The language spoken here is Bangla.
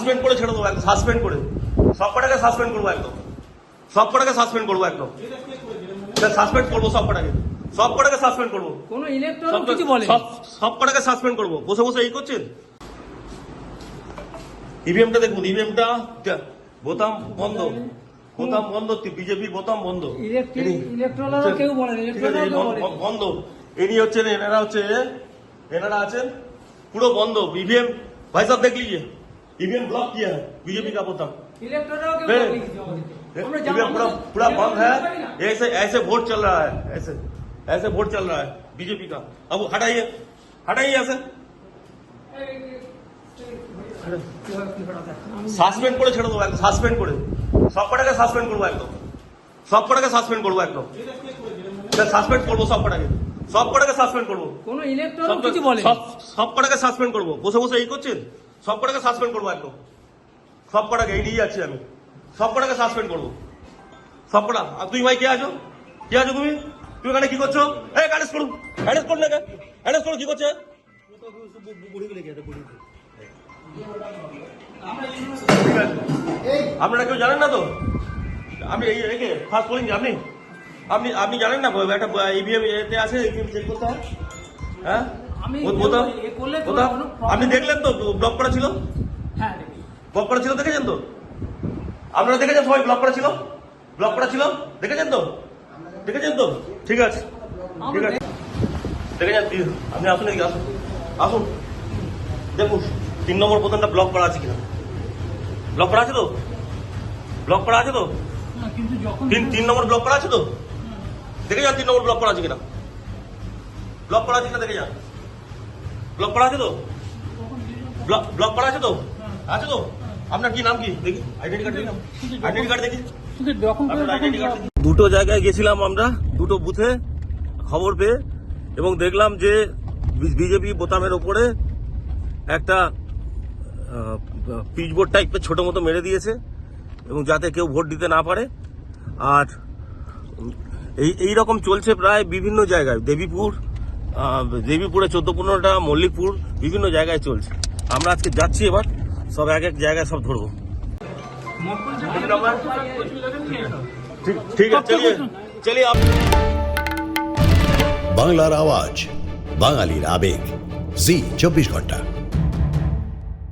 সাসপেন্ড করে ছেড়ে দেবো একদম, সাসপেন্ড করে সব কটাকে সাসপেন্ড করবো একদম, সব কটাকে সাসপেন্ড করবো একদম, সাসপেন্ড করবো সব কটাকে, সব কটাকে সাসপেন্ড করবো, কোনো ইলেকট্রন কিছু বলে সব কটাকে সাসপেন্ড করবো। বসে বসে এই করছেন। ইভিএমটা দেখুন, ইভিএমটা বোতাম বন্ধ, বোতাম বন্ধ, বিজেপির বোতাম বন্ধ, ইলেকট্রোলারও কেউ বলে না, বন্ধ। ইনি হচ্ছেন, এনারা আছেন পুরো বন্ধ। ईवीएम भाई साहब देख लीजिए, ईवीएम ब्लॉक किया है बीजेपी का बोतम, ईवीएम पूरा बंद है। ऐसे ऐसे वोट चल रहा है, ऐसे ऐसे वोट चल रहा है बीजेपी का। अब हटाइए, हटाइए ऐसे, সাসপেন্ড করে ছেড়ে দেবো একদম, সাসপেন্ড করে সব কটাকে সাসপেন্ড করবো একদম, সব কটাকে সাসপেন্ড করবো একদম, সাসপেন্ড করবো সব কটাকে, সব কটাকে সাসপেন্ড করবো। কোনো ইলেকট্রন কিছু বলে সব কটাকে সাসপেন্ড করবো। বসে বসে এই করছেন। সব কটাকে সাসপেন্ড করবো একদম, সব কটাকে এই নিয়ে যাচ্ছি আমি, সব কটাকে সাসপেন্ড করবো সব কটা। আর তুমি ভাই কে আছো, কে আছো তুমি? তুমি এখানে কি করছো? এই অ্যারেস্ট করুন, অ্যারেস্ট করুন, অ্যারেস্ট করুন। কি করছে? আপনারা কেউ জানেন না তো? আমি এই ফার্স্ট বলিং আপনি আপনি আপনি জানেন না একটা ইভিএম এতে আছে, ইভিএম চেক করতে হয়। হ্যাঁ আপনি দেখলেন তো ব্লক করা ছিল, ব্লক করা ছিল, দেখেছেন তো? আপনারা দেখেছেন সবাই ব্লক করা ছিল, ব্লক করা ছিল, দেখেছেন তো? দেখেছেন তো? ঠিক আছে, ঠিক আছে, দেখেছেন। আপনি আসুন, এদিকে আসুন, আসুন দেখুন 3 নম্বর বোতামটা ব্লক করা আছে কিনা। ব্লক করা আছে তো? ব্লক করা আছে তো? 3 নম্বর ব্লক করা আছে তো? দেখে যান 3 নম্বর ব্লক করা আছে কিনা, ব্লক করা আছে কিনা দেখে যান। ব্লক করা আছে তো? ব্লক করা আছে তো? আছে তো? আপনার কি নাম কি দেখি, আইডেন্টি কার্ড দেখি, আইডেন্টি কার্ড দেখি। দুটো জায়গায় গেছিলাম আমরা, দুটো বুথে খবর পেয়ে, এবং দেখলাম যে বিজেপি বোতামের ওপরে একটা পিচবোর্ড টাইপের ছোট মতো মেরে দিয়েছে, এবং যাতে কেউ ভোট দিতে না পারে। আর এই রকম চলছে প্রায় বিভিন্ন জায়গায়, দেবীপুরে 14-15টা, মল্লিকপুর, বিভিন্ন জায়গায় চলছে। আমরা আজকে যাচ্ছি, এবার সব এক এক জায়গায় সব ধরবো। ঠিক আছে, চলিয়ে বাংলার আওয়াজ, বাঙালির আবেগ, জি 24 ঘন্টা।